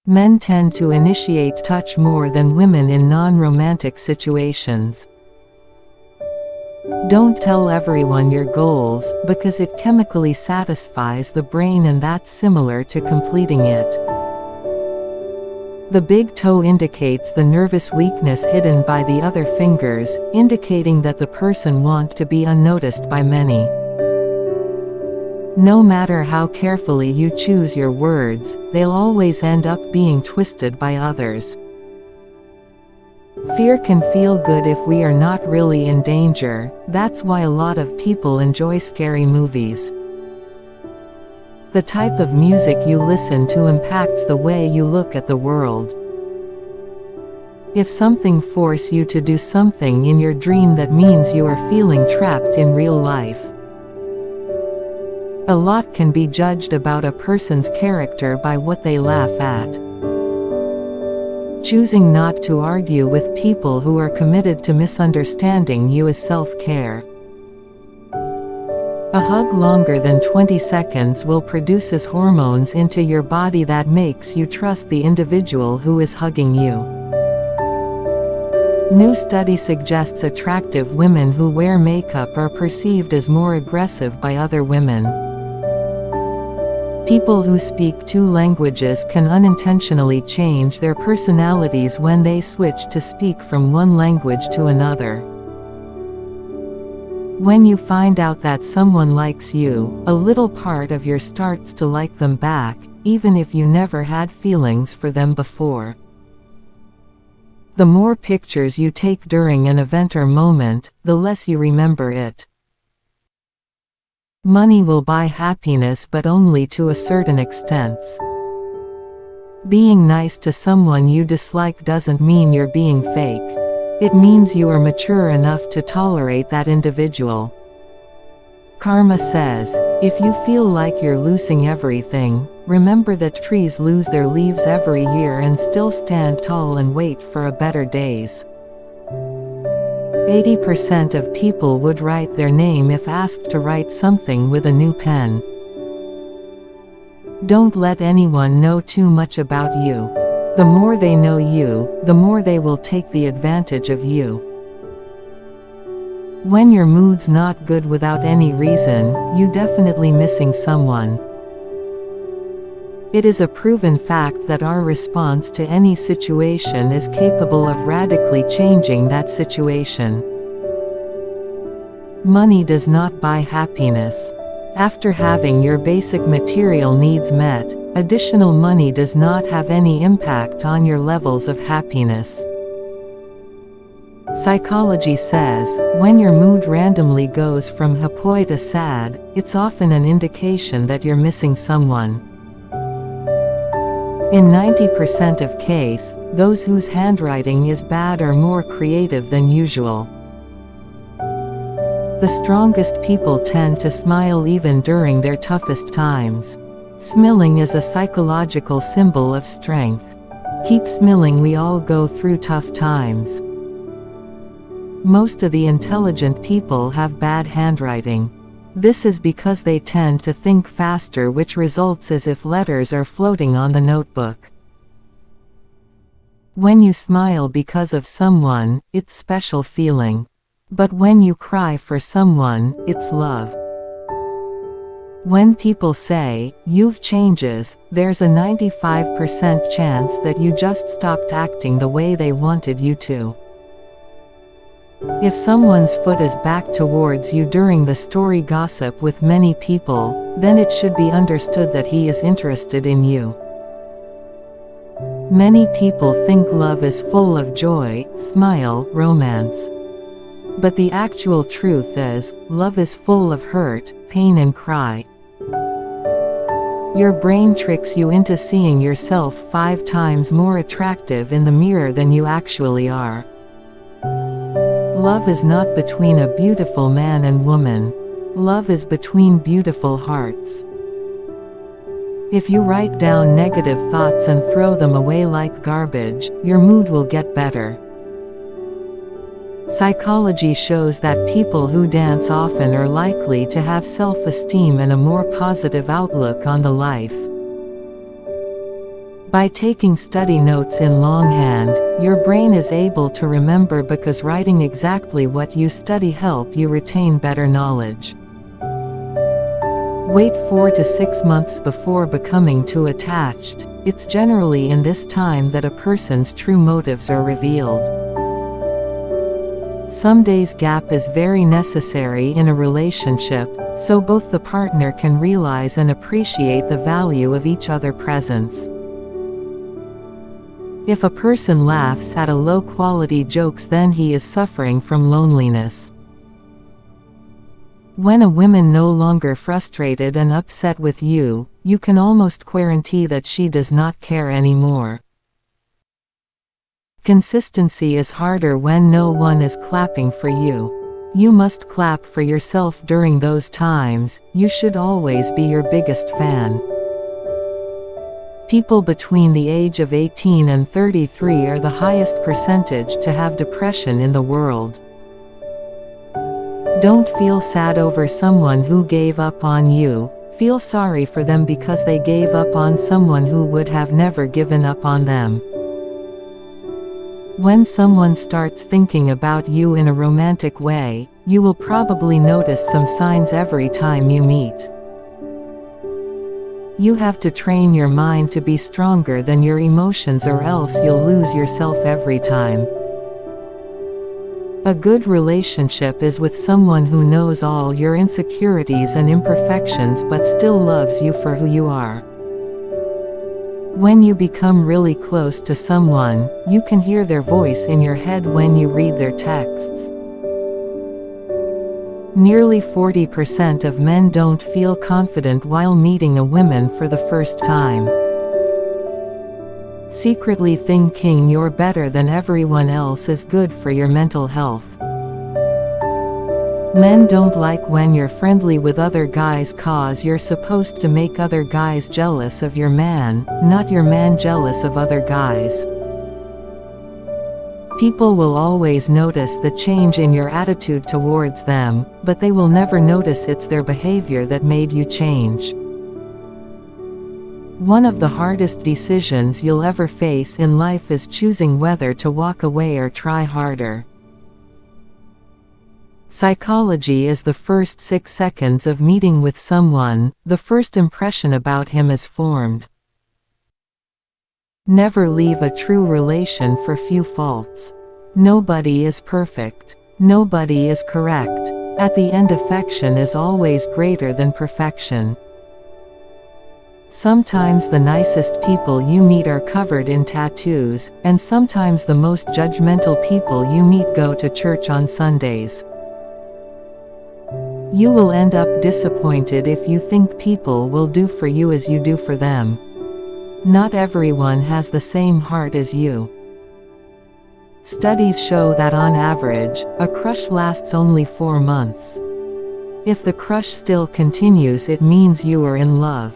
Men tend to initiate touch more than women in non-romantic situations. Don't tell everyone your goals, because it chemically satisfies the brain and that's similar to completing it. The big toe indicates the nervous weakness hidden by the other fingers, indicating that the person wants to be unnoticed by many. No matter how carefully you choose your words, they'll always end up being twisted by others. Fear can feel good if we are not really in danger, that's why a lot of people enjoy scary movies. The type of music you listen to impacts the way you look at the world. If something forces you to do something in your dream, that means you are feeling trapped in real life. A lot can be judged about a person's character by what they laugh at. Choosing not to argue with people who are committed to misunderstanding you is self-care. A hug longer than 20 seconds will produce hormones into your body that makes you trust the individual who is hugging you. New study suggests attractive women who wear makeup are perceived as more aggressive by other women. People who speak two languages can unintentionally change their personalities when they switch to speak from one language to another. When you find out that someone likes you, a little part of you starts to like them back, even if you never had feelings for them before. The more pictures you take during an event or moment, the less you remember it. Money will buy happiness, but only to a certain extent. Being nice to someone you dislike doesn't mean you're being fake. It means you are mature enough to tolerate that individual. Karma says, if you feel like you're losing everything, remember that trees lose their leaves every year and still stand tall and wait for a better days. 80% of people would write their name if asked to write something with a new pen. Don't let anyone know too much about you. The more they know you, the more they will take the advantage of you. When your mood's not good without any reason, you definitely missing someone. It is a proven fact that our response to any situation is capable of radically changing that situation. Money does not buy happiness. After having your basic material needs met, additional money does not have any impact on your levels of happiness. Psychology says, when your mood randomly goes from happy to sad, it's often an indication that you're missing someone. In 90% of cases, those whose handwriting is bad are more creative than usual. The strongest people tend to smile even during their toughest times. Smiling is a psychological symbol of strength. Keep smiling, we all go through tough times. Most of the intelligent people have bad handwriting. This is because they tend to think faster, which results as if letters are floating on the notebook. When you smile because of someone, it's special feeling. But when you cry for someone, it's love. When people say, "You've changes," there's a 95% chance that you just stopped acting the way they wanted you to. If someone's foot is back towards you during the story gossip with many people, then it should be understood that he is interested in you. Many people think love is full of joy, smile, romance. But the actual truth is, love is full of hurt, pain and cry. Your brain tricks you into seeing yourself 5 times more attractive in the mirror than you actually are. Love is not between a beautiful man and woman. Love is between beautiful hearts. If you write down negative thoughts and throw them away like garbage, your mood will get better. Psychology shows that people who dance often are likely to have self-esteem and a more positive outlook on the life. By taking study notes in longhand, your brain is able to remember because writing exactly what you study help you retain better knowledge. Wait 4 to 6 months before becoming too attached. It's generally in this time that a person's true motives are revealed. Some days gap is very necessary in a relationship, so both the partner can realize and appreciate the value of each other's presence. If a person laughs at a low-quality jokes, then he is suffering from loneliness. When a woman no longer frustrated and upset with you, you can almost guarantee that she does not care anymore. Consistency is harder when no one is clapping for you. You must clap for yourself during those times. You should always be your biggest fan. People between the age of 18 and 33 are the highest percentage to have depression in the world. Don't feel sad over someone who gave up on you. Feel sorry for them because they gave up on someone who would have never given up on them. When someone starts thinking about you in a romantic way, you will probably notice some signs every time you meet. You have to train your mind to be stronger than your emotions, or else you'll lose yourself every time. A good relationship is with someone who knows all your insecurities and imperfections but still loves you for who you are. When you become really close to someone, you can hear their voice in your head when you read their texts. Nearly 40% of men don't feel confident while meeting a woman for the first time. Secretly thinking you're better than everyone else is good for your mental health. Men don't like when you're friendly with other guys cause you're supposed to make other guys jealous of your man, not your man jealous of other guys. People will always notice the change in your attitude towards them, but they will never notice it's their behavior that made you change. One of the hardest decisions you'll ever face in life is choosing whether to walk away or try harder. Psychology is the first 6 seconds of meeting with someone, the first impression about him is formed. Never leave a true relation for few faults. Nobody is perfect. Nobody is correct. At the end, affection is always greater than perfection. Sometimes the nicest people you meet are covered in tattoos, and sometimes the most judgmental people you meet go to church on Sundays. You will end up disappointed if you think people will do for you as you do for them. Not everyone has the same heart as you. Studies show that on average, a crush lasts only 4 months. If the crush still continues, it means you are in love.